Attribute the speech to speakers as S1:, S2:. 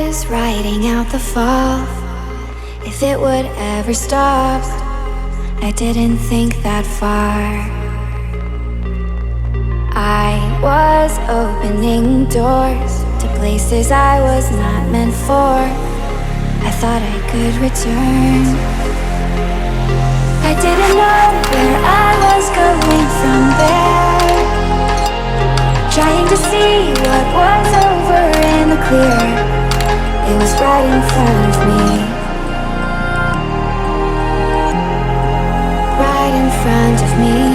S1: was writing out the fall, if it would ever stop. I didn't think that far. I was opening doors to places I was not meant for. I thought I could return. I didn't know where I was going from there, trying to see what was over in the clear. It was right in front of me, right in front of me.